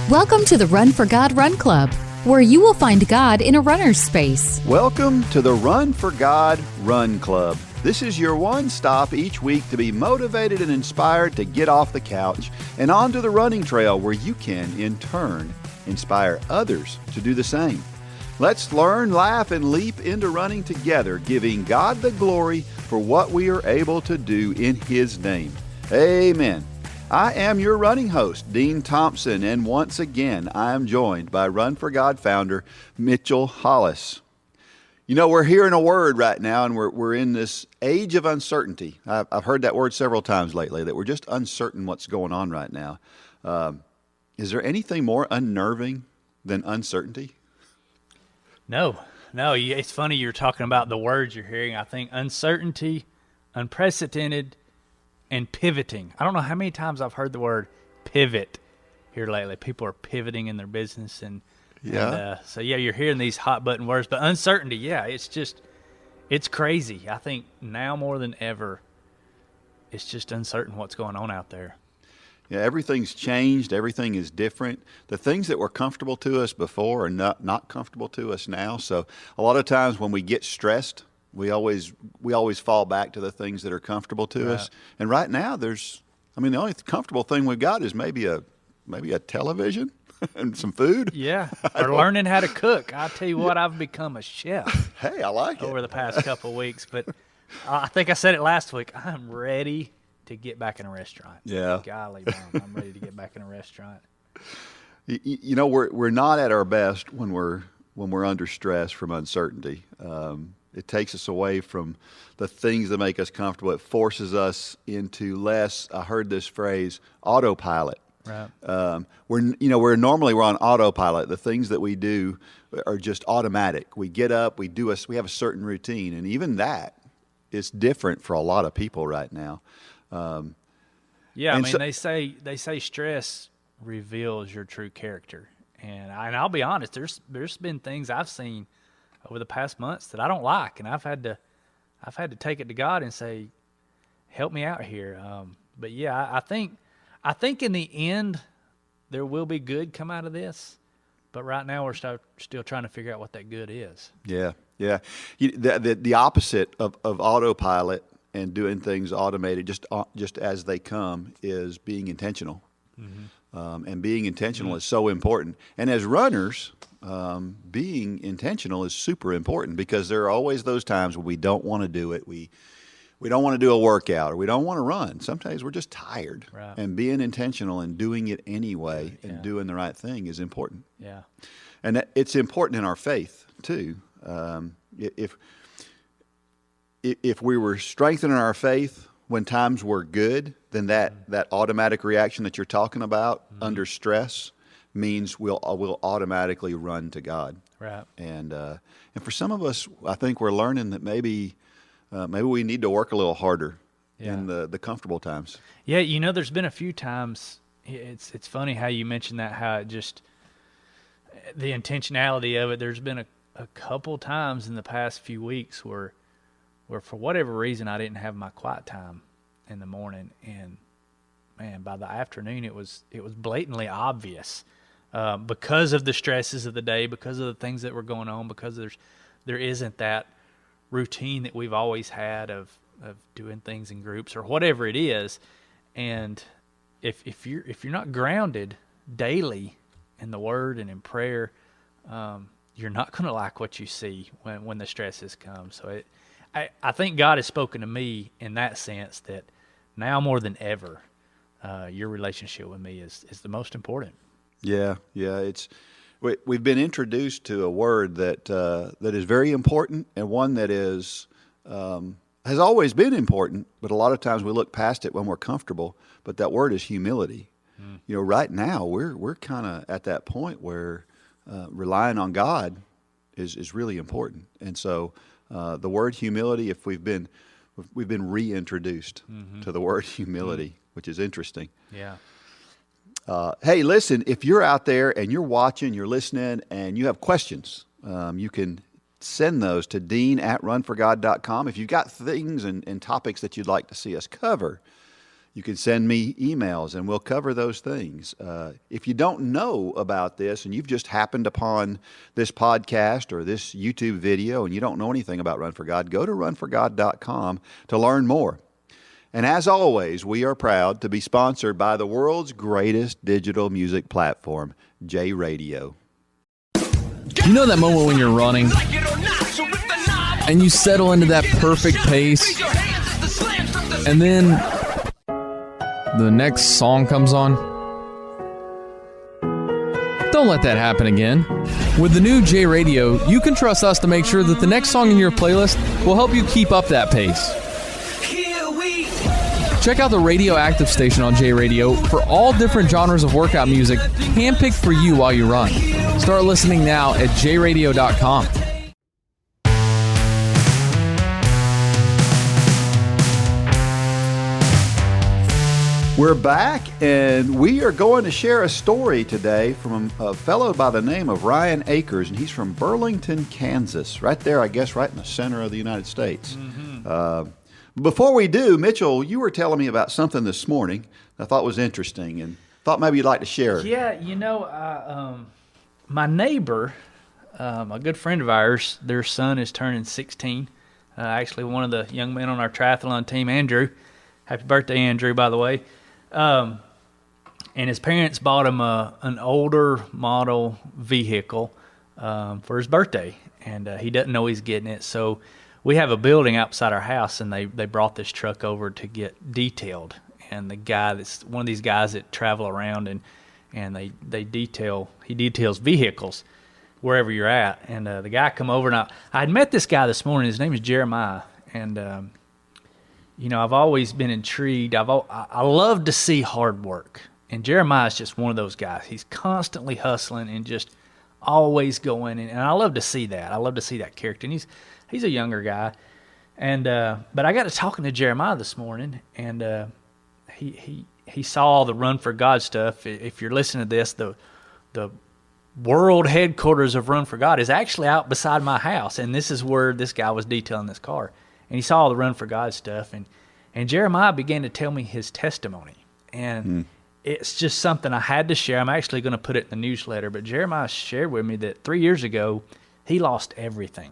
Welcome to the Run for God Run Club, where you will find God in a runner's space. Welcome to the Run for God Run Club. This is your one stop each week to be motivated and inspired to get off the couch and onto the running trail where you can, in turn, inspire others to do the same. Let's learn, laugh, and leap into running together, giving God the glory for what we are able to do in His name. Amen. I am your running host, Dean Thompson, and once again, I am joined by Run for God founder, Mitchell Hollis. You know, we're hearing a word right now, and we're in this age of uncertainty. I've heard that word several times lately, that we're just uncertain what's going on right now. Is there anything more unnerving than uncertainty? No. It's funny you're talking about the words you're hearing. I think uncertainty, unprecedented, and pivoting. I don't know how many times I've heard the word pivot here lately. People are pivoting in their business, so you're hearing these hot button words. But uncertainty, it's crazy. I think now more than ever, it's just uncertain what's going on out there. Yeah, everything's changed. Everything is different. The things that were comfortable to us before are not comfortable to us now. So a lot of times when we get stressed, we always fall back to the things that are comfortable to us. And right now, the only comfortable thing we've got is maybe a television and some food. Yeah, or learning how to cook. I tell you what, I've become a chef. Hey, I like it. Over the past couple of weeks, but I think I said it last week. I'm ready to get back in a restaurant. Yeah, golly, man, I'm ready to get back in a restaurant. You know, we're not at our best when we're under stress from uncertainty. It takes us away from the things that make us comfortable. It forces us into less, I heard this phrase, autopilot. Right. We're normally on autopilot. The things that we do are just automatic. We get up, we have a certain routine, and even that is different for a lot of people right now. They say stress reveals your true character, and I'll be honest. There's been things I've seen over the past months that I don't like, and I've had to take it to God and say, help me out here. I think in the end there will be good come out of this, but right now we're still trying to figure out what that good is. Yeah. The opposite of autopilot and doing things automated just as they come is being intentional. Mm-hmm. And being intentional is so important. And as runners, being intentional is super important, because there are always those times when we don't want to do it. We don't want to do a workout, or we don't want to run. Sometimes we're just tired. Right. And being intentional and doing it anyway and doing the right thing is important. Yeah. And it's important in our faith too. If we were strengthening our faith when times were good, then that automatic reaction that you're talking about under stress means we'll automatically run to God. Right. And for some of us, I think we're learning that maybe we need to work a little harder in the comfortable times. Yeah, there's been a few times. It's funny how you mentioned that, how it just, the intentionality of it. There's been a couple times in the past few weeks where for whatever reason I didn't have my quiet time in the morning, and man, by the afternoon it was blatantly obvious, because of the stresses of the day, because of the things that were going on, because there isn't that routine that we've always had of doing things in groups or whatever it is. And if you're not grounded daily in the Word and in prayer, you're not going to like what you see when the stresses come. So I think God has spoken to me in that sense, that now more than ever, your relationship with me is the most important. Yeah. We've been introduced to a word that is very important, and one that has always been important, but a lot of times we look past it when we're comfortable. But that word is humility. Right now we're kind of at that point where relying on God is really important, and so the word humility, if we've been reintroduced to the word humility, which is interesting. Yeah. Hey, listen, if you're out there and you're watching, you're listening, and you have questions, you can send those to dean@runforgod.com. If you've got things and topics that you'd like to see us cover, You can send me emails and we'll cover those things. If you don't know about this and you've just happened upon this podcast or this YouTube video and you don't know anything about Run for God, go to runforgod.com to learn more. And as always, we are proud to be sponsored by the world's greatest digital music platform, J Radio. You know that moment when you're running and you settle into that perfect pace, and then the next song comes on? Don't let that happen again. With the new J Radio, you can trust us to make sure that the next song in your playlist will help you keep up that pace. Check out the Radioactive station on J Radio for all different genres of workout music handpicked for you while you run. Start listening now at jradio.com. We're back, and we are going to share a story today from a fellow by the name of Ryan Akers, and he's from Burlington, Kansas, right there, I guess, right in the center of the United States. Before we do, Mitchell, you were telling me about something this morning I thought was interesting and thought maybe you'd like to share. Yeah, my neighbor, a good friend of ours, their son is turning 16. Actually, one of the young men on our triathlon team, Andrew. Happy birthday, Andrew, by the way. And his parents bought him an older model vehicle for his birthday, and he doesn't know he's getting it. So we have a building outside our house, and they brought this truck over to get detailed. And the guy that's one of these guys that travel around and he details vehicles wherever you're at. And the guy come over, and I had met this guy this morning. His name is Jeremiah, and I've always been intrigued. I love to see hard work, and Jeremiah's just one of those guys. He's constantly hustling and just always going, and I love to see that. I love to see that character, and he's a younger guy, and but I got to talking to Jeremiah this morning, and he saw all the Run for God stuff. If you're listening to this, the world headquarters of Run for God is actually out beside my house, and this is where this guy was detailing this car. And he saw all the Run for God stuff, and Jeremiah began to tell me his testimony. And it's just something I had to share. I'm actually going to put it in the newsletter, but Jeremiah shared with me that 3 years ago, he lost everything,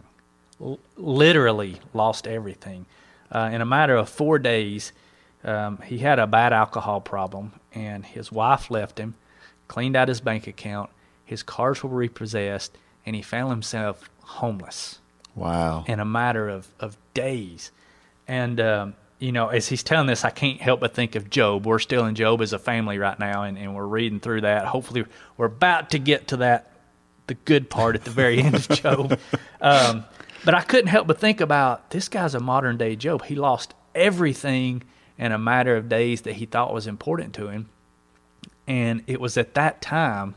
literally lost everything. In a matter of 4 days, he had a bad alcohol problem, and his wife left him, cleaned out his bank account, his cars were repossessed, and he found himself homeless. Wow. In a matter of days. And, as he's telling this, I can't help but think of Job. We're still in Job as a family right now, and we're reading through that. Hopefully we're about to get to the good part at the very end of Job. But I couldn't help but think about this guy's a modern day Job. He lost everything in a matter of days that he thought was important to him. And it was at that time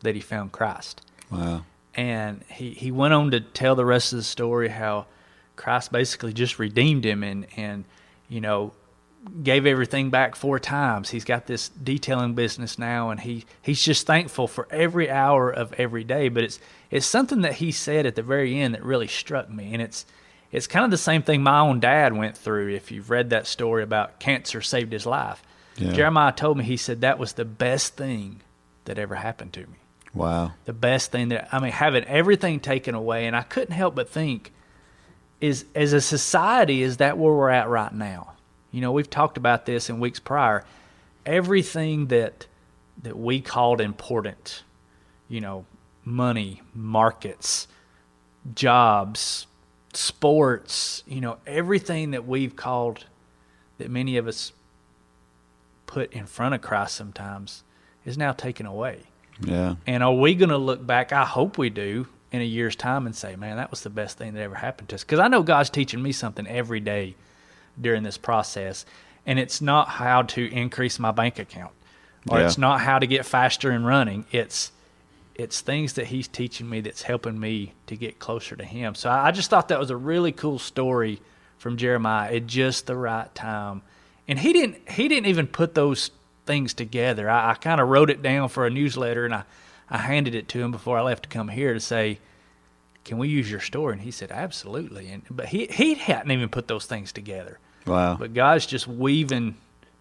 that he found Christ. Wow. And he went on to tell the rest of the story how Christ basically just redeemed him and gave everything back 4 times. He's got this detailing business now, and he's just thankful for every hour of every day. But it's something that he said at the very end that really struck me, and it's kind of the same thing my own dad went through. If you've read that story about cancer saved his life, yeah. Jeremiah told me, he said that was the best thing that ever happened to me. Wow. The best thing having everything taken away. And I couldn't help but think, as a society, is that where we're at right now? We've talked about this in weeks prior. Everything that we called important, money, markets, jobs, sports, everything that we've called, that many of us put in front of Christ sometimes, is now taken away. Yeah. And are we going to look back, I hope we do, in a year's time and say, man, that was the best thing that ever happened to us? Because I know God's teaching me something every day during this process, and it's not how to increase my bank account, or it's not how to get faster in running. It's things that he's teaching me that's helping me to get closer to him. So I just thought that was a really cool story from Jeremiah at just the right time. And he didn't even put those things together. I kind of wrote it down for a newsletter, and I handed it to him before I left to come here to say, can we use your story? And he said, absolutely. But he hadn't even put those things together. Wow. But God's just weaving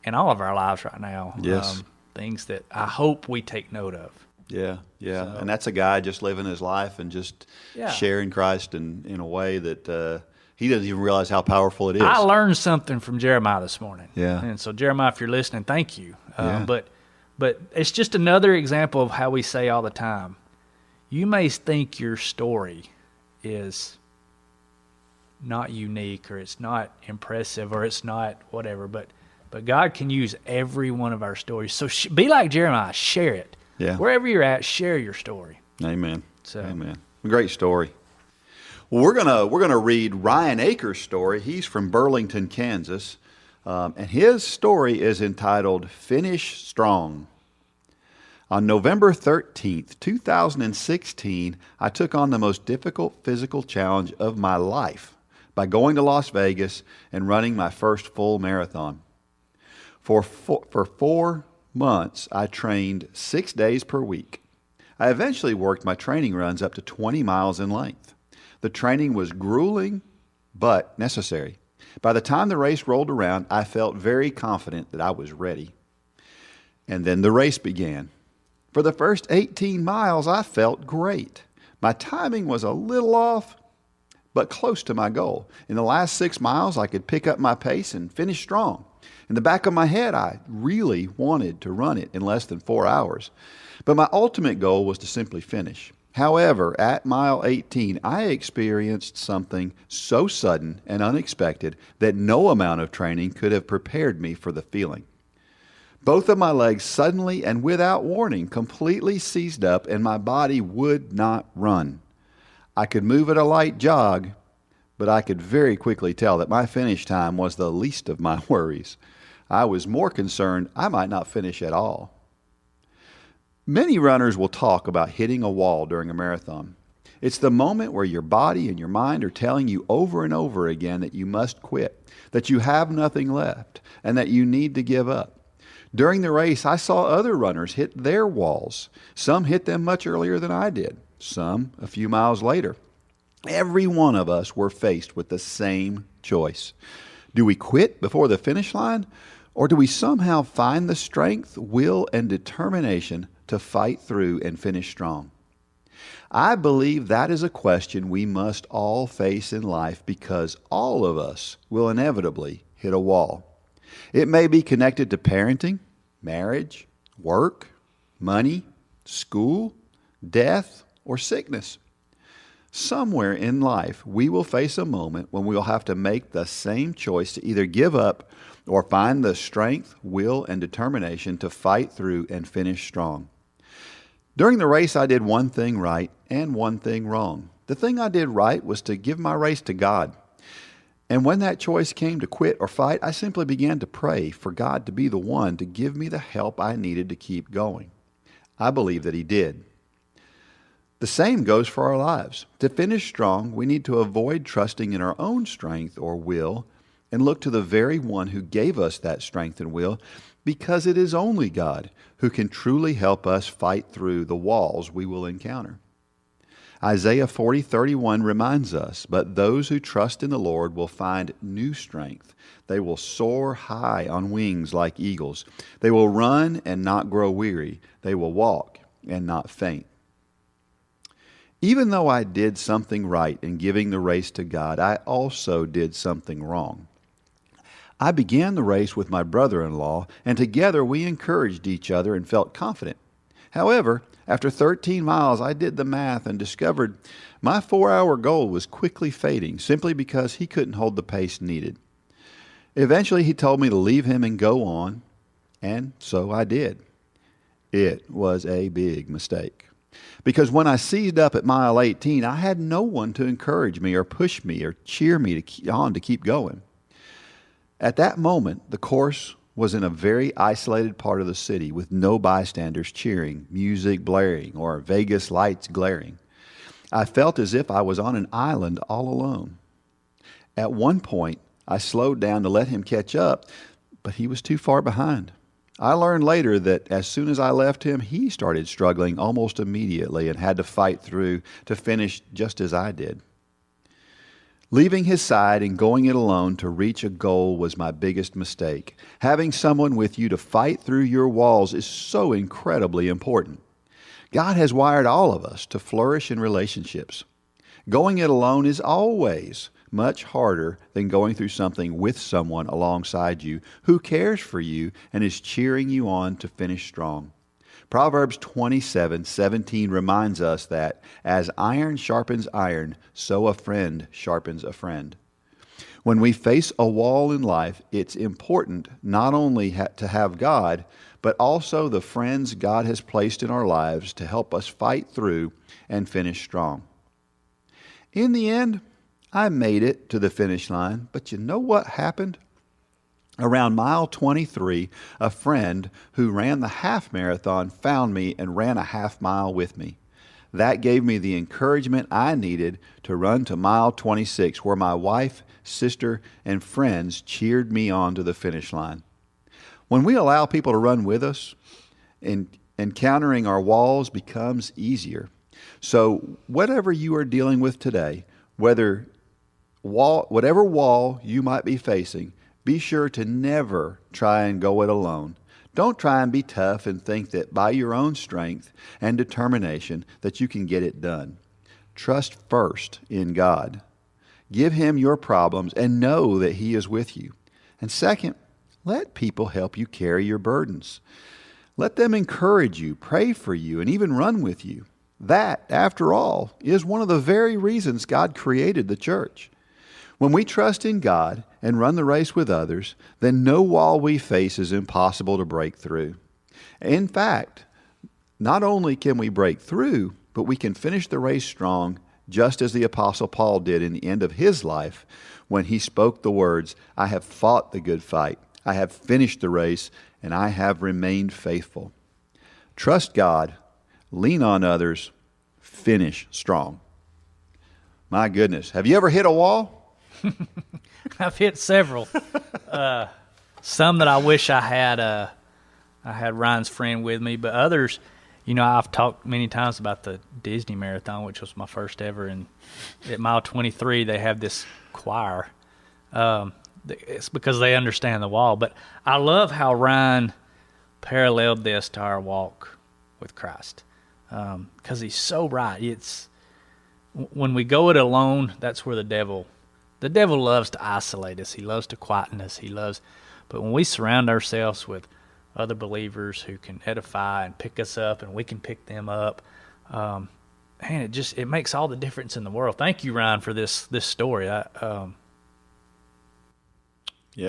in all of our lives right now. Yes. Things that I hope we take note of. Yeah, yeah. So- And that's a guy just living his life and just Yeah. sharing Christ in a way that he doesn't even realize how powerful it is. I learned something from Jeremiah this morning. Yeah. And so Jeremiah, if you're listening, thank you. Yeah. But it's just another example of how we say all the time, you may think your story is not unique or it's not impressive or it's not whatever, but God can use every one of our stories. So be like Jeremiah, share it. Yeah. Wherever you're at, share your story. Amen. So- Amen. Great story. Well, we're gonna read Ryan Akers' story. He's from Burlington, Kansas, and his story is entitled "Finish Strong." On November 13th, 2016, I took on the most difficult physical challenge of my life by going to Las Vegas and running my first full marathon. For 4 months, I trained 6 days per week. I eventually worked my training runs up to 20 miles in length. The training was grueling, but necessary. By the time the race rolled around, I felt very confident that I was ready. And then the race began. For the first 18 miles, I felt great. My timing was a little off, but close to my goal. In the last 6 miles, I could pick up my pace and finish strong. In the back of my head, I really wanted to run it in less than 4 hours. But my ultimate goal was to simply finish. However, at mile 18, I experienced something so sudden and unexpected that no amount of training could have prepared me for the feeling. Both of my legs suddenly and without warning completely seized up and my body would not run. I could move at a light jog, but I could very quickly tell that my finish time was the least of my worries. I was more concerned I might not finish at all. Many runners will talk about hitting a wall during a marathon. It's the moment where your body and your mind are telling you over and over again that you must quit, that you have nothing left, and that you need to give up. During the race, I saw other runners hit their walls. Some hit them much earlier than I did, some a few miles later. Every one of us were faced with the same choice. Do we quit before the finish line, or do we somehow find the strength, will, and determination to fight through and finish strong? I believe that is a question we must all face in life because all of us will inevitably hit a wall. It may be connected to parenting, marriage, work, money, school, death, or sickness. Somewhere in life, we will face a moment when we will have to make the same choice to either give up or find the strength, will, and determination to fight through and finish strong. During the race, I did one thing right and one thing wrong. The thing I did right was to give my race to God. And when that choice came to quit or fight, I simply began to pray for God to be the one to give me the help I needed to keep going. I believe that He did. The same goes for our lives. To finish strong, we need to avoid trusting in our own strength or will and look to the very one who gave us that strength and will, because it is only God who can truly help us fight through the walls we will encounter. Isaiah 40:31 reminds us, "But those who trust in the Lord will find new strength. They will soar high on wings like eagles. They will run and not grow weary. They will walk and not faint." Even though I did something right in giving the race to God, I also did something wrong. I began the race with my brother-in-law, and together we encouraged each other and felt confident. However, after 13 miles, I did the math and discovered my 4-hour goal was quickly fading simply because he couldn't hold the pace needed. Eventually, he told me to leave him and go on, and so I did. It was a big mistake. Because when I seized up at mile 18, I had no one to encourage me or push me or cheer me to keep going. At that moment, the course was in a very isolated part of the city with no bystanders cheering, music blaring, or Vegas lights glaring. I felt as if I was on an island all alone. At one point, I slowed down to let him catch up, but he was too far behind. I learned later that as soon as I left him, he started struggling almost immediately and had to fight through to finish just as I did. Leaving his side and going it alone to reach a goal was my biggest mistake. Having someone with you to fight through your walls is so incredibly important. God has wired all of us to flourish in relationships. Going it alone is always much harder than going through something with someone alongside you who cares for you and is cheering you on to finish strong. Proverbs 27:17 reminds us that as iron sharpens iron, so a friend sharpens a friend. When we face a wall in life, it's important not only to have God, but also the friends God has placed in our lives to help us fight through and finish strong. In the end, I made it to the finish line, but you know what happened? Around mile 23, a friend who ran the half marathon found me and ran a half mile with me. That gave me the encouragement I needed to run to mile 26, where my wife, sister, and friends cheered me on to the finish line. When we allow people to run with us, encountering our walls becomes easier. So whatever you are dealing with today, whatever wall you might be facing, be sure to never try and go it alone. Don't try and be tough and think that by your own strength and determination that you can get it done. Trust first in God. Give Him your problems and know that He is with you. And second, let people help you carry your burdens. Let them encourage you, pray for you, and even run with you. That, after all, is one of the very reasons God created the church. When we trust in God and run the race with others, then no wall we face is impossible to break through. In fact, not only can we break through, but we can finish the race strong, just as the Apostle Paul did in the end of his life when he spoke the words, "I have fought the good fight, I have finished the race, and I have remained faithful." Trust God, lean on others, finish strong. My goodness, have you ever hit a wall? I've hit several. Some that I wish I had Ryan's friend with me, but others, I've talked many times about the Disney Marathon, which was my first ever, and at mile 23 they have this choir. It's because they understand the wall, but I love how Ryan paralleled this to our walk with Christ, because he's so right. It's when we go it alone, that's where the devil loves to isolate us. He loves to quieten us. But when we surround ourselves with other believers who can edify and pick us up, and we can pick them up, man, it makes all the difference in the world. Thank you, Ryan, for this story. Yeah,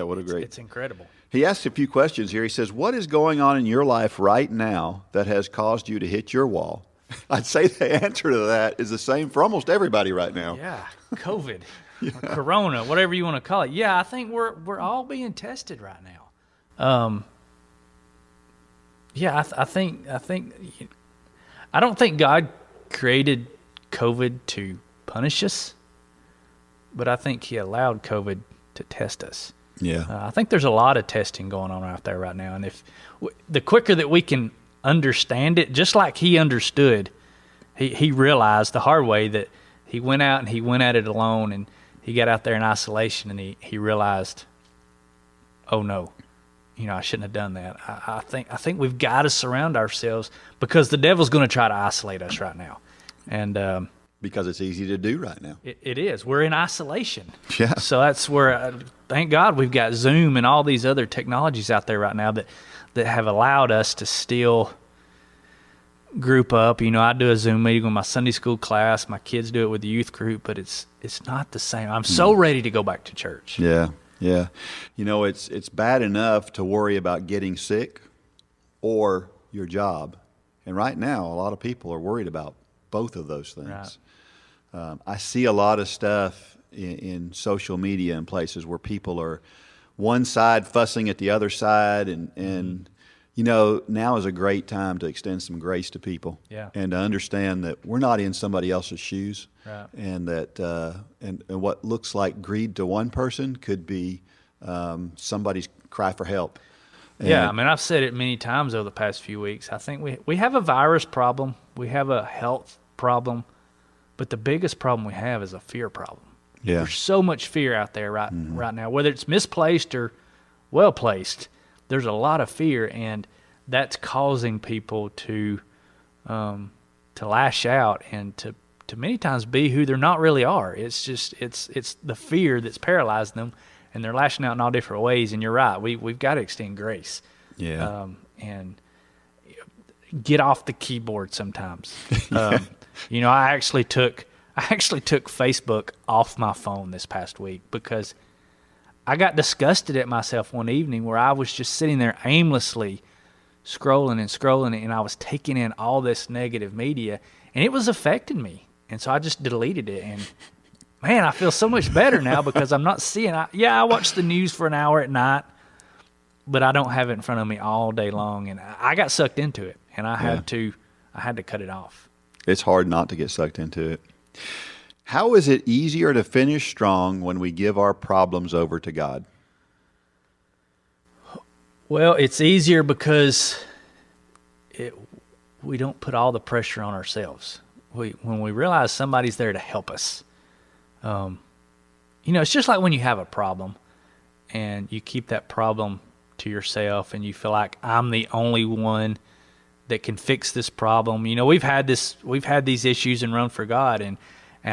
what a great. It's incredible. He asks a few questions here. He says, what is going on in your life right now that has caused you to hit your wall? I'd say the answer to that is the same for almost everybody right now. Yeah, COVID. Yeah. Or Corona, whatever you want to call it. Yeah, I think we're all being tested right now. I don't think God created COVID to punish us, but I think He allowed COVID to test us. Yeah, I think there's a lot of testing going on out there right now, and if the quicker that we can understand it, just like He understood, he realized the hard way that He went out and He went at it alone, and He got out there in isolation, and he realized, oh no, I shouldn't have done that. I think we've got to surround ourselves, because the devil's going to try to isolate us right now, and because it's easy to do right now. It is. We're in isolation. Yeah. So that's where, thank God, we've got Zoom and all these other technologies out there right now that have allowed us to still group up. I do a Zoom meeting with my Sunday school class. My kids do it with the youth group, but it's not the same. I'm so ready to go back to church. Yeah, yeah. It's bad enough to worry about getting sick or your job. And right now, a lot of people are worried about both of those things. Right. I see a lot of stuff in social media and places where people are one side fussing at the other side, and now is a great time to extend some grace to people. Yeah. And to understand that we're not in somebody else's shoes. Right. And that and what looks like greed to one person could be somebody's cry for help. Yeah, I've said it many times over the past few weeks. I think we have a virus problem. We have a health problem. But the biggest problem we have is a fear problem. Yeah. There's so much fear out there right now, whether it's misplaced or well placed. There's a lot of fear, and that's causing people to lash out and to many times be who they're not really are. It's just it's the fear that's paralyzing them, and they're lashing out in all different ways. And you're right, we've got to extend grace. Yeah. And get off the keyboard sometimes. You know, I actually took Facebook off my phone this past week because I got disgusted at myself one evening where I was just sitting there aimlessly scrolling, and I was taking in all this negative media, and it was affecting me. And so I just deleted it, and man, I feel so much better now because I'm not seeing. I watch the news for an hour at night, but I don't have it in front of me all day long, and I got sucked into it, and I had to cut it off. It's hard not to get sucked into it. How is it easier to finish strong when we give our problems over to God? Well, it's easier because we don't put all the pressure on ourselves. When we realize somebody's there to help us, you know, it's just like when you have a problem and you keep that problem to yourself and you feel like I'm the only one that can fix this problem. You know, we've had these issues in Run for God, and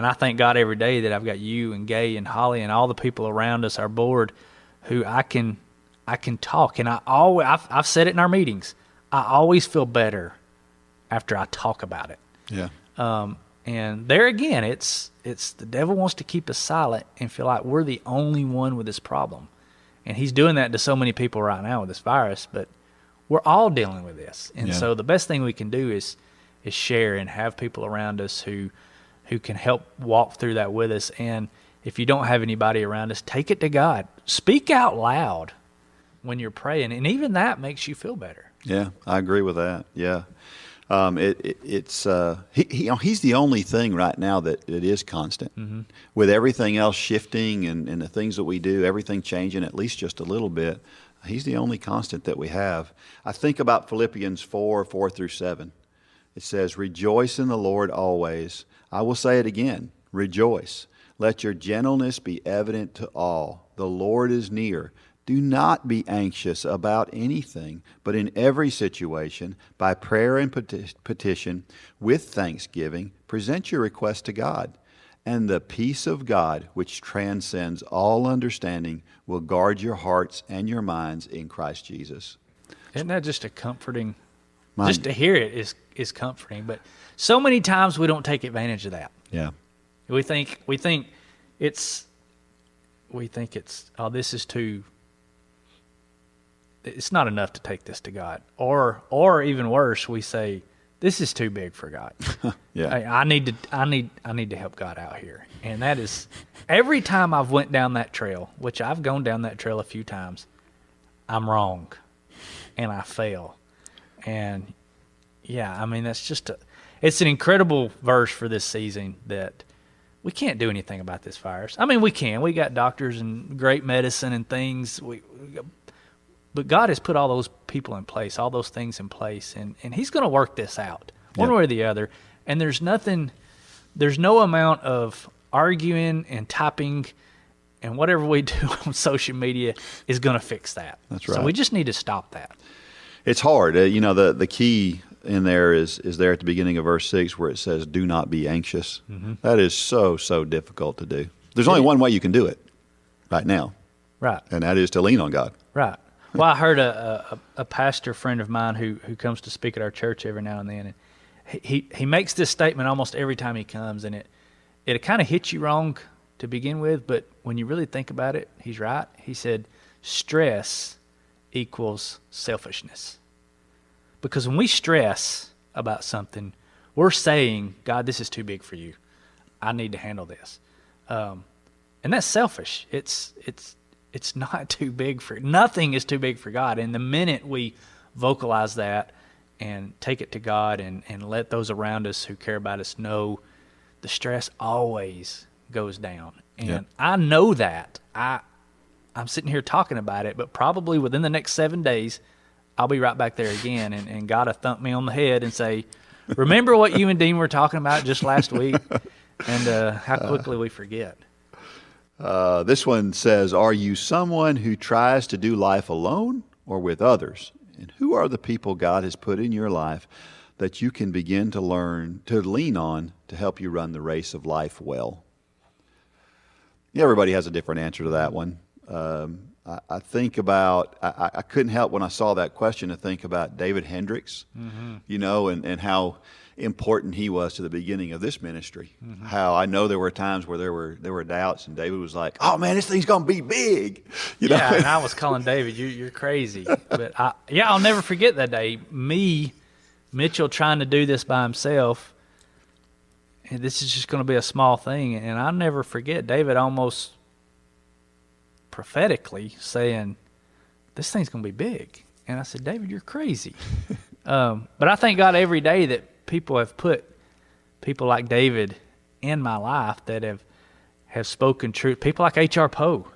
I thank God every day that I've got you and Gay and Holly and all the people around us, our board, who I can talk. And I've said it in our meetings, I always feel better after I talk about it. Yeah. And there again, it's the devil wants to keep us silent and feel like we're the only one with this problem. And he's doing that to so many people right now with this virus, but we're all dealing with this. And so the best thing we can do is share and have people around us who can help walk through that with us. And if you don't have anybody around us, take it to God. Speak out loud when you're praying, and even that makes you feel better. Yeah, I agree with that. Yeah. He's the only thing right now that it is constant. Mm-hmm. With everything else shifting and the things that we do, everything changing at least just a little bit, he's the only constant that we have. I think about Philippians 4:4-7. It says, "Rejoice in the Lord always. I will say it again, rejoice. Let your gentleness be evident to all. The Lord is near. Do not be anxious about anything, but in every situation, by prayer and petition, with thanksgiving, present your request to God. And the peace of God, which transcends all understanding, will guard your hearts and your minds in Christ Jesus." Isn't that just a comforting? Just to hear it is comforting. But so many times we don't take advantage of that. Yeah. We think it's this is too. It's not enough to take this to God, or even worse, we say this is too big for God. Yeah. I need to help God out here, and that is every time I've went down that trail, which I've gone down that trail a few times. I'm wrong, and I fail, and yeah, I mean it's an incredible verse for this season that we can't do anything about this virus. I mean, we can. We got doctors and great medicine and things. But God has put all those people in place, all those things in place, and he's going to work this out one way or the other. And there's no amount of arguing and typing and whatever we do on social media is going to fix that. That's right. So we just need to stop that. It's hard. The key in there is there at the beginning of verse 6 where it says, "Do not be anxious." Mm-hmm. That is so difficult to do. There's only one way you can do it right now. Right. And that is to lean on God. Right. Well, I heard a pastor friend of mine who comes to speak at our church every now and then, and he makes this statement almost every time he comes, and it kind of hits you wrong to begin with, but when you really think about it, he's right. He said, stress equals selfishness. Because when we stress about something, we're saying, God, this is too big for you. I need to handle this. And that's selfish. It's not too big nothing is too big for God. And the minute we vocalize that and take it to God and let those around us who care about us know, the stress always goes down. And I know that. I'm sitting here talking about it, but probably within the next 7 days, I'll be right back there again. And God will thump me on the head and say, remember what you and Dean were talking about just last week? And how quickly we forget. This one says, are you someone who tries to do life alone or with others? And who are the people God has put in your life that you can begin to lean on to help you run the race of life well? Yeah, everybody has a different answer to that one. I think about, I couldn't help when I saw that question to think about David Hendricks, and how important he was to the beginning of this ministry. How I know there were times where there were doubts, and David was like, "Oh man, this thing's gonna be big." Yeah, and I was calling David, "You're crazy." But I'll never forget that day. Mitchell trying to do this by himself, and this is just going to be a small thing. And I'll never forget David almost prophetically saying, "This thing's going to be big." And I said, "David, you're crazy." But I thank God every day that people have put people like David in my life that have spoken truth. People like H.R. Poe,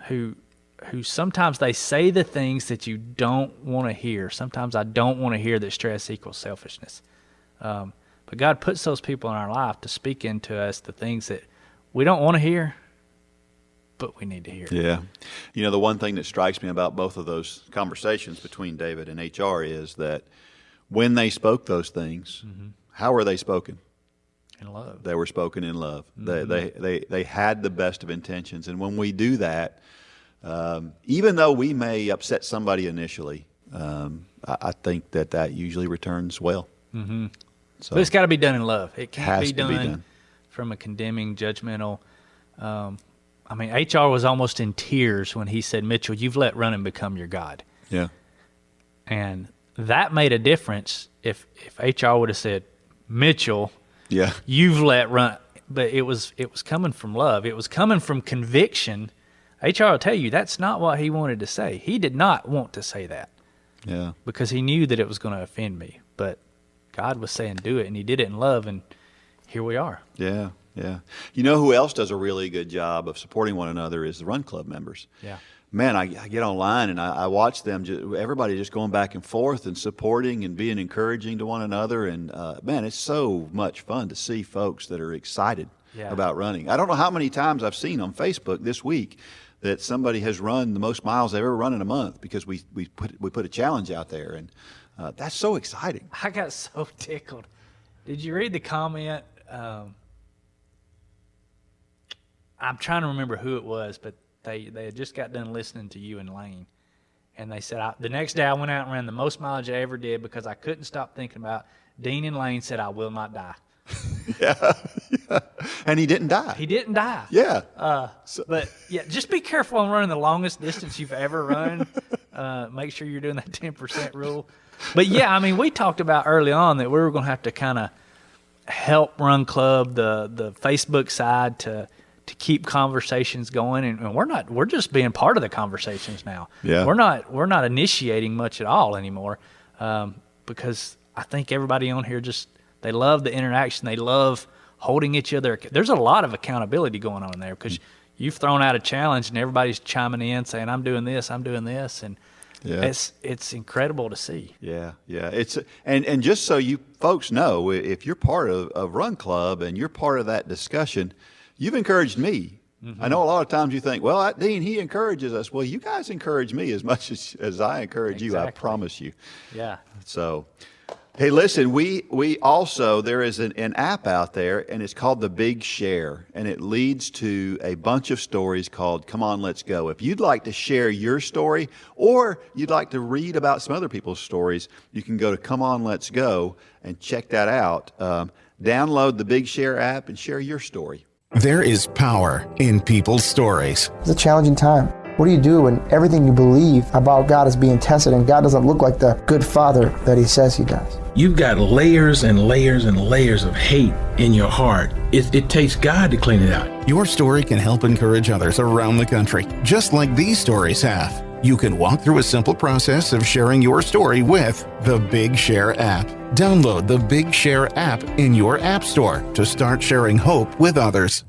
who sometimes they say the things that you don't want to hear. Sometimes I don't want to hear that stress equals selfishness. But God puts those people in our life to speak into us the things that we don't want to hear, but we need to hear. Yeah. The one thing that strikes me about both of those conversations between David and HR is that when they spoke those things, how were they spoken? In love. They were spoken in love. They had the best of intentions. And when we do that, even though we may upset somebody initially, I think that usually returns well. So, but it's got to be done in love. It can't be to done from a condemning, judgmental. HR was almost in tears when he said, "Mitchell, you've let running become your God." Yeah. And that made a difference if HR would have said, "Mitchell, you've let run," but it was coming from love. It was coming from conviction. HR will tell you that's not what he wanted to say. He did not want to say that. Yeah. Because he knew that it was going to offend me. But God was saying do it, and he did it in love, and here we are. Yeah, yeah. You know who else does a really good job of supporting one another is the Run Club members. Yeah. Man, I get online and I watch them, everybody just going back and forth and supporting and being encouraging to one another. And, man, it's so much fun to see folks that are excited about running. I don't know how many times I've seen on Facebook this week that somebody has run the most miles they've ever run in a month because we put a challenge out there. And that's so exciting. I got so tickled. Did you read the comment? I'm trying to remember who it was, but they had just got done listening to you and Lane. And they said, the next day I went out and ran the most mileage I ever did because I couldn't stop thinking about Dean and Lane said, "I will not die." Yeah. And he didn't die. He didn't die. Yeah. But, just be careful on running the longest distance you've ever run. Make sure you're doing that 10% rule. But, we talked about early on that we were going to have to kind of help Run Club, the Facebook side, to keep conversations going, and we're just being part of the conversations now. Yeah. We're not initiating much at all anymore, because I think everybody on here they love the interaction. They love holding each other. There's a lot of accountability going on in there because you've thrown out a challenge and everybody's chiming in saying, "I'm doing this, and it's incredible to see. Yeah. It's and just so you folks know, if you're part of Run Club and you're part of that discussion, you've encouraged me. I know a lot of times you think, well, Dean, he encourages us. Well, you guys encourage me as much as I encourage you, I promise you. Yeah. So, hey, listen, we also, there is an app out there, and it's called The Big Share, and it leads to a bunch of stories called Come On, Let's Go. If you'd like to share your story, or you'd like to read about some other people's stories, you can go to Come On, Let's Go and check that out. Download the Big Share app and share your story. There is power in people's stories. It's a challenging time. What do you do when everything you believe about God is being tested and God doesn't look like the good father that he says he does? You've got layers and layers and layers of hate in your heart. It takes God to clean it out. Your story can help encourage others around the country, just like these stories have. You can walk through a simple process of sharing your story with the Big Share app. Download the Big Share app in your app store to start sharing hope with others.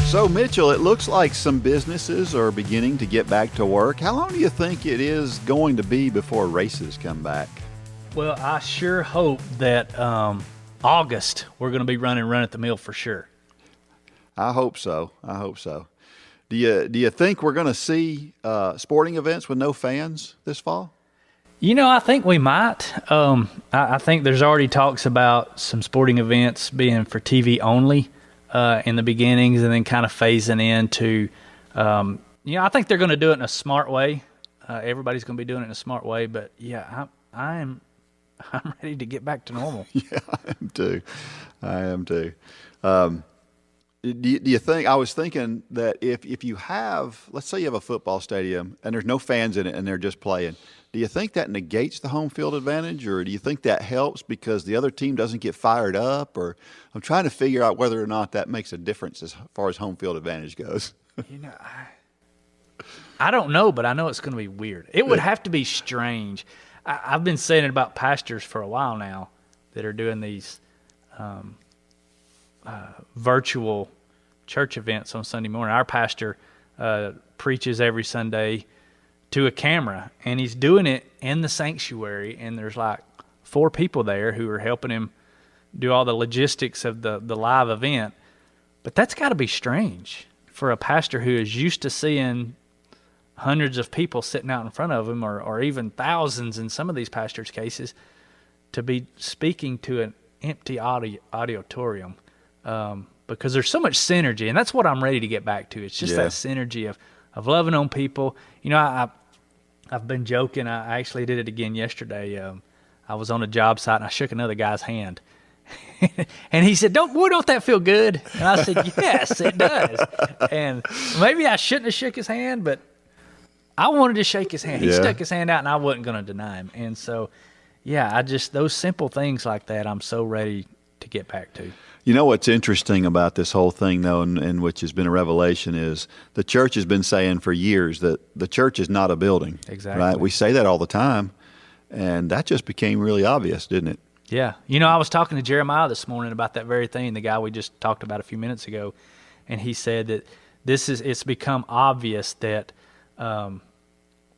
So, Mitchell, it looks like some businesses are beginning to get back to work. How long do you think it is going to be before races come back? Well, I sure hope that August we're going to be running Run at the Mill for sure. I hope so. Do you think we're going to see sporting events with no fans this fall? I think we might. I think there's already talks about some sporting events being for TV only in the beginnings, and then kind of phasing into. I think they're going to do it in a smart way. Everybody's going to be doing it in a smart way, but yeah, I'm ready to get back to normal. Yeah, I am too. Do you think, I was thinking that if you have, let's say you have a football stadium and there's no fans in it and they're just playing, do you think that negates the home field advantage, or do you think that helps because the other team doesn't get fired up? Or I'm trying to figure out whether or not that makes a difference as far as home field advantage goes. I don't know, but I know it's going to be weird. It would have to be strange. I've been saying it about pastors for a while now that are doing these virtual church events on Sunday morning. Our pastor preaches every Sunday to a camera, and he's doing it in the sanctuary, and there's like 4 people there who are helping him do all the logistics of the live event. But that's got to be strange for a pastor who is used to seeing hundreds of people sitting out in front of him, or even thousands in some of these pastors' cases, to be speaking to an empty auditorium. Because there's so much synergy, and that's what I'm ready to get back to. It's just that synergy of loving on people. I've been joking. I actually did it again yesterday. I was on a job site, and I shook another guy's hand. And he said, don't that feel good? And I said, yes, it does. And maybe I shouldn't have shook his hand, but I wanted to shake his hand. He stuck his hand out, and I wasn't going to deny him. And so, those simple things like that, I'm so ready to get back to. You know what's interesting about this whole thing, though, and which has been a revelation, is the church has been saying for years that the church is not a building. Exactly. Right? We say that all the time, and that just became really obvious, didn't it? Yeah. I was talking to Jeremiah this morning about that very thing, the guy we just talked about a few minutes ago, and he said that it's become obvious that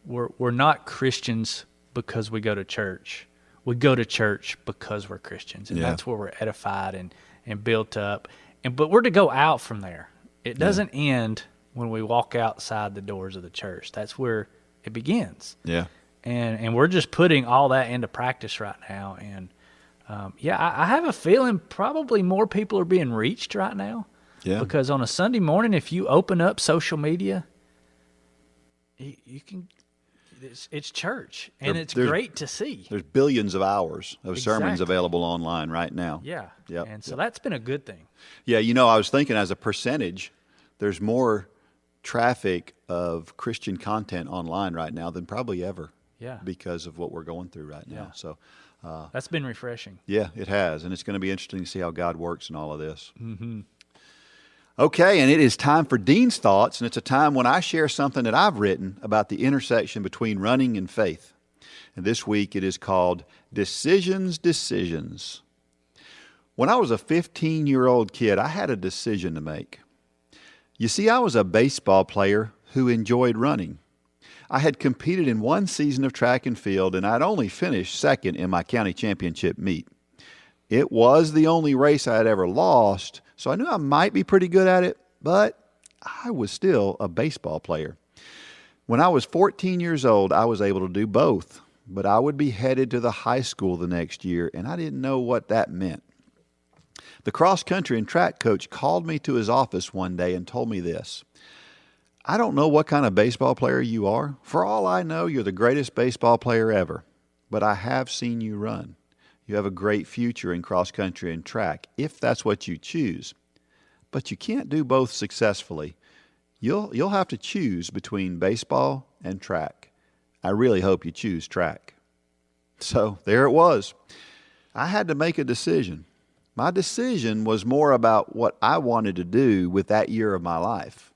we're not Christians because we go to church. We go to church because we're Christians, and that's where we're edified and built up. But we're to go out from there. It doesn't end when we walk outside the doors of the church. That's where it begins. Yeah. And we're just putting all that into practice right now. And I have a feeling probably more people are being reached right now. Yeah. Because on a Sunday morning, if you open up social media, you can. It's church, and it's great to see. There's billions of hours of sermons available online right now. Yeah. Yep. And so that's been a good thing. Yeah, I was thinking as a percentage, there's more traffic of Christian content online right now than probably ever. Yeah. Because of what we're going through right now. So that's been refreshing. Yeah, it has, and it's going to be interesting to see how God works in all of this. Mm-hmm. Okay, and it is time for Dean's Thoughts, and it's a time when I share something that I've written about the intersection between running and faith. And this week it is called Decisions. When I was a 15-year-old kid, I had a decision to make. You see, I was a baseball player who enjoyed running. I had competed in one season of track and field, and I'd only finished second in my county championship meet. It was the only race I had ever lost, so I knew I might be pretty good at it, but I was still a baseball player. When I was 14 years old, I was able to do both, but I would be headed to the high school the next year, and I didn't know what that meant. The cross-country and track coach called me to his office one day and told me this: I don't know what kind of baseball player you are. For all I know, you're the greatest baseball player ever, but I have seen you run. You have a great future in cross-country and track, if that's what you choose. But you can't do both successfully. You'll have to choose between baseball and track. I really hope you choose track. So there it was. I had to make a decision. My decision was more about what I wanted to do with that year of my life.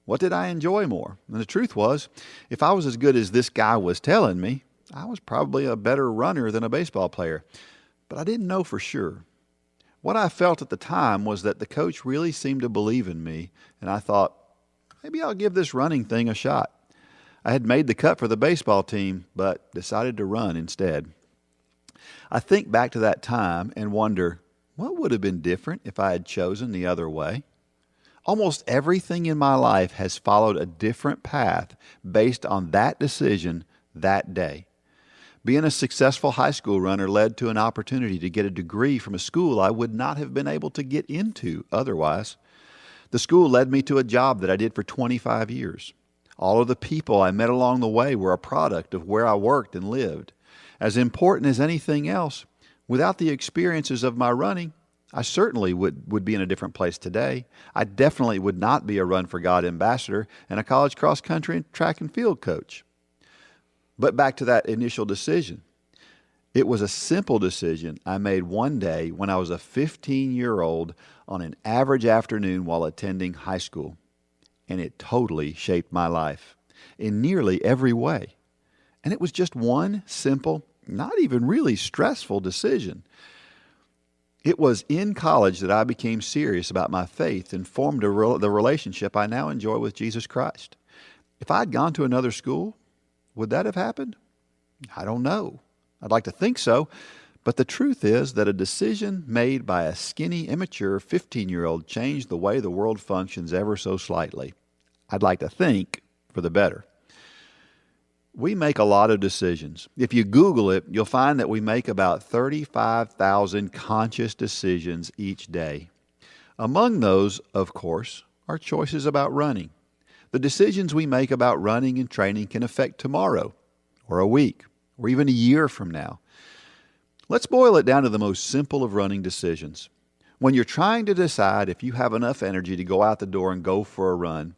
What did I enjoy more? And the truth was, if I was as good as this guy was telling me, I was probably a better runner than a baseball player, but I didn't know for sure. What I felt at the time was that the coach really seemed to believe in me, and I thought, maybe I'll give this running thing a shot. I had made the cut for the baseball team, but decided to run instead. I think back to that time and wonder, what would have been different if I had chosen the other way? Almost everything in my life has followed a different path based on that decision that day. Being a successful high school runner led to an opportunity to get a degree from a school I would not have been able to get into otherwise. The school led me to a job that I did for 25 years. All of the people I met along the way were a product of where I worked and lived. As important as anything else, without the experiences of my running, I certainly would be in a different place today. I definitely would not be a Run for God ambassador and a college cross country and track and field coach. But back to that initial decision. It was a simple decision I made one day when I was a 15-year-old on an average afternoon while attending high school. And it totally shaped my life in nearly every way. And it was just one simple, not even really stressful decision. It was in college that I became serious about my faith and formed the relationship I now enjoy with Jesus Christ. If I'd gone to another school, would that have happened? I don't know. I'd like to think so, but the truth is that a decision made by a skinny, immature 15-year-old changed the way the world functions ever so slightly. I'd like to think for the better. We make a lot of decisions. If you Google it, you'll find that we make about 35,000 conscious decisions each day. Among those, of course, are choices about running. The decisions we make about running and training can affect tomorrow, or a week, or even a year from now. Let's boil it down to the most simple of running decisions. When you're trying to decide if you have enough energy to go out the door and go for a run,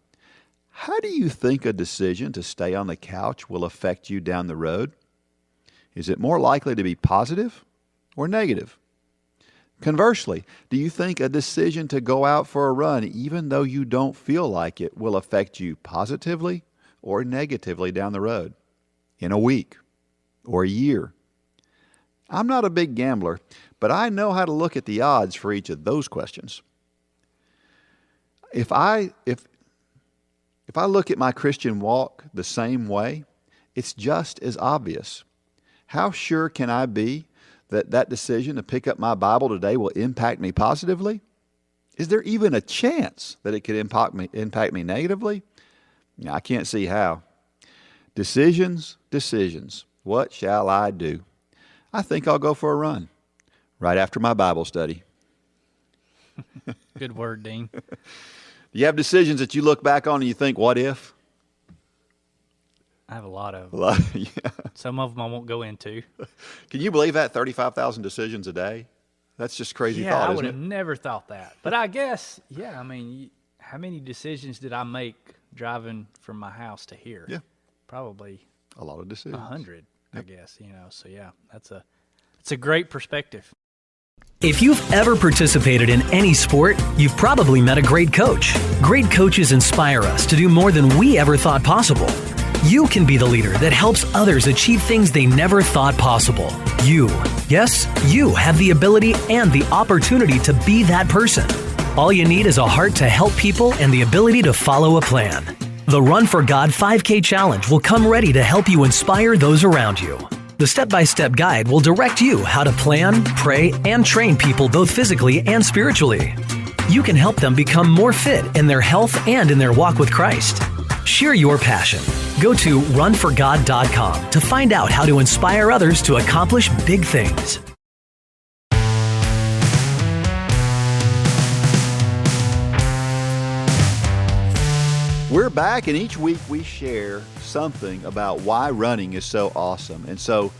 how do you think a decision to stay on the couch will affect you down the road? Is it more likely to be positive or negative? Conversely, do you think a decision to go out for a run, even though you don't feel like it, will affect you positively or negatively down the road, in a week or a year? I'm not a big gambler, but I know how to look at the odds for each of those questions. If I look at my Christian walk the same way, it's just as obvious. How sure can I be that that decision to pick up my Bible today will impact me positively? Is there even a chance that it could impact me negatively? I can't see how. Decisions. What shall I do? I think I'll go for a run right after my Bible study. Good word, Dean. You have decisions that you look back on and you think, what if? I have a lot of them. Yeah. Some of them I won't go into. Can you believe that? 35,000 decisions a day? That's just crazy thought, I isn't would it? have never thought that. But I guess, how many decisions did I make driving from my house to here? Yeah. Probably A lot of decisions. 100, I guess, So yeah, it's a great perspective. If you've ever participated in any sport, you've probably met a great coach. Great coaches inspire us to do more than we ever thought possible. You can be the leader that helps others achieve things they never thought possible. You have the ability and the opportunity to be that person. All you need is a heart to help people and the ability to follow a plan. The Run for God 5K Challenge will come ready to help you inspire those around you. The step-by-step guide will direct you how to plan, pray, and train people both physically and spiritually. You can help them become more fit in their health and in their walk with Christ. Share your passion. Go to runforgod.com to find out how to inspire others to accomplish big things. We're back, and each week we share something about why running is so awesome. And so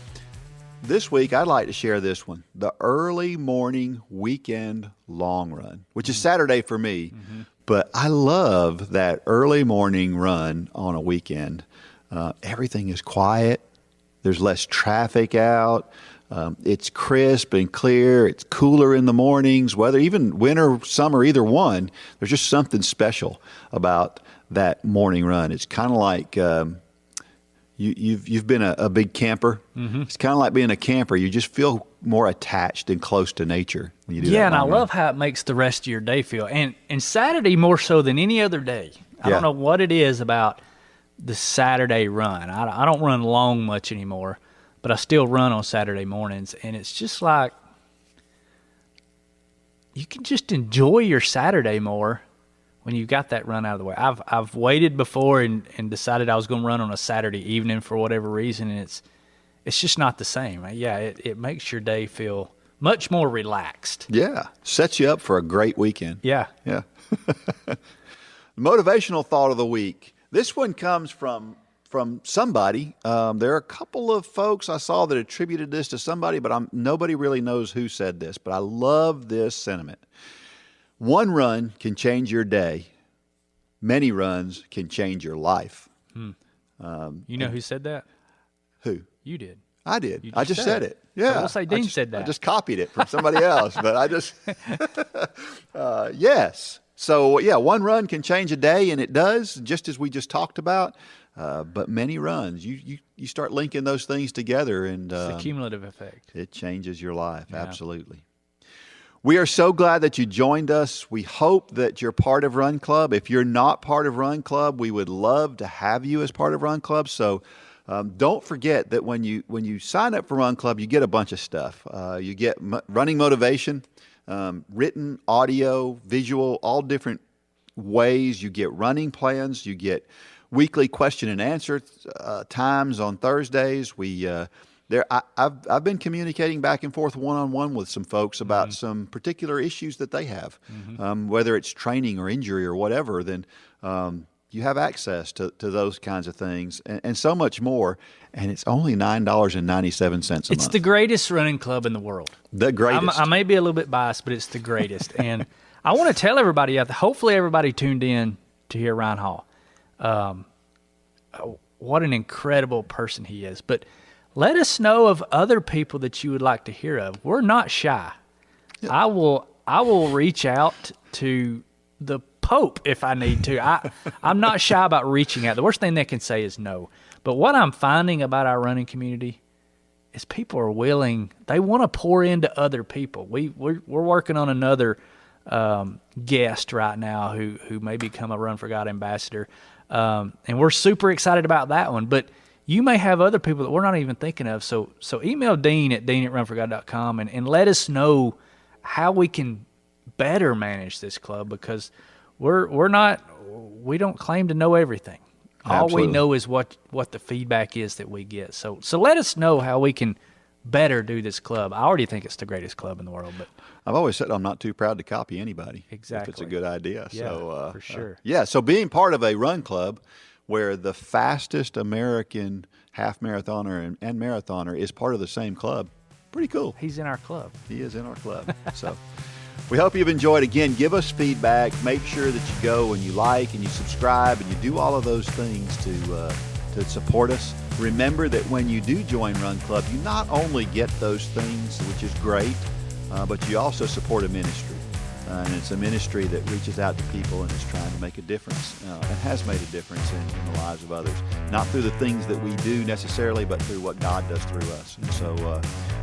this week I'd like to share this one, the early morning weekend long run, which is Saturday for me. Mm-hmm. But I love that early morning run on a weekend. Everything is quiet. There's less traffic out. It's crisp and clear. It's cooler in the mornings, whether even winter, summer, either one. There's just something special about that morning run. It's kind of like you've been a big camper. Mm-hmm. It's kind of like being a camper. You just feel more attached and close to nature when you do that. Yeah, and I run. love how it makes the rest of your day feel. And Saturday more so than any other day. I don't know what it is about the Saturday run. I don't run long much anymore, but I still run on Saturday mornings, and it's just like you can just enjoy your Saturday more when you've got that run out of the way. I've waited before and decided I was going to run on a Saturday evening for whatever reason, and it's just not the same. Yeah, it makes your day feel much more relaxed. Yeah, sets you up for a great weekend. Yeah. Motivational thought of the week. This one comes from somebody. There are a couple of folks I saw that attributed this to somebody, but nobody really knows who said this. But I love this sentiment. One run can change your day. Many runs can change your life. You know who said that? Who? You did. I did. I just said it. So Yeah. we'll say Dean said that. I just copied it from somebody else, but I just, yes. So, yeah, one run can change a day, and it does, just as we just talked about. But many runs, you start linking those things together, and it's a cumulative effect. It changes your life, absolutely. We are so glad that you joined us. We hope that you're part of Run Club. If you're not part of Run Club, we would love to have you as part of Run Club. So don't forget that when you sign up for Run Club, you get a bunch of stuff. You get running motivation, written, audio, visual, all different ways. You get running plans. You get weekly question and answer times on Thursdays. I've been communicating back and forth one-on-one with some folks about some particular issues that they have, whether it's training or injury or whatever. Then you have access to those kinds of things and so much more. And it's only $9.97 a month. It's the greatest running club in the world. The greatest. I may be a little bit biased, but it's the greatest. And I want to tell everybody out there, hopefully everybody tuned in to hear Ryan Hall. What an incredible person he is. But let us know of other people that you would like to hear of. We're not shy. Yeah. I will reach out to the Pope if I need to. I'm not shy about reaching out. The worst thing they can say is no. But what I'm finding about our running community is people are willing. They want to pour into other people. We're working on another guest right now who may become a Run for God ambassador. And we're super excited about that one. But you may have other people that we're not even thinking of. So email Dean at dean@runforgod.com and let us know how we can better manage this club, because we don't claim to know everything. Absolutely. All we know is what the feedback is that we get. So let us know how we can better do this club. I already think it's the greatest club in the world, but I've always said I'm not too proud to copy anybody. Exactly. If it's a good idea. Yeah, so, for sure. So being part of a run club where the fastest American half marathoner and marathoner is part of the same club, pretty cool. He's in our club. He is in our club. So we hope you've enjoyed. Again, give us feedback. Make sure that you go and you like and you subscribe and you do all of those things to support us. Remember that when you do join Run Club, you not only get those things, which is great, but you also support a ministry. And it's a ministry that reaches out to people and is trying to make a difference and has made a difference in the lives of others. Not through the things that we do necessarily, but through what God does through us. And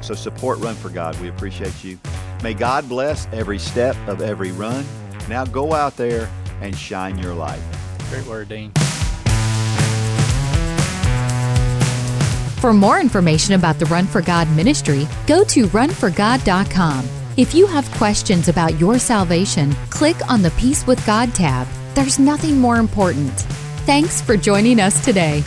so support Run for God. We appreciate you. May God bless every step of every run. Now go out there and shine your light. Great word, Dean. For more information about the Run for God ministry, go to runforgod.com. If you have questions about your salvation, click on the Peace with God tab. There's nothing more important. Thanks for joining us today.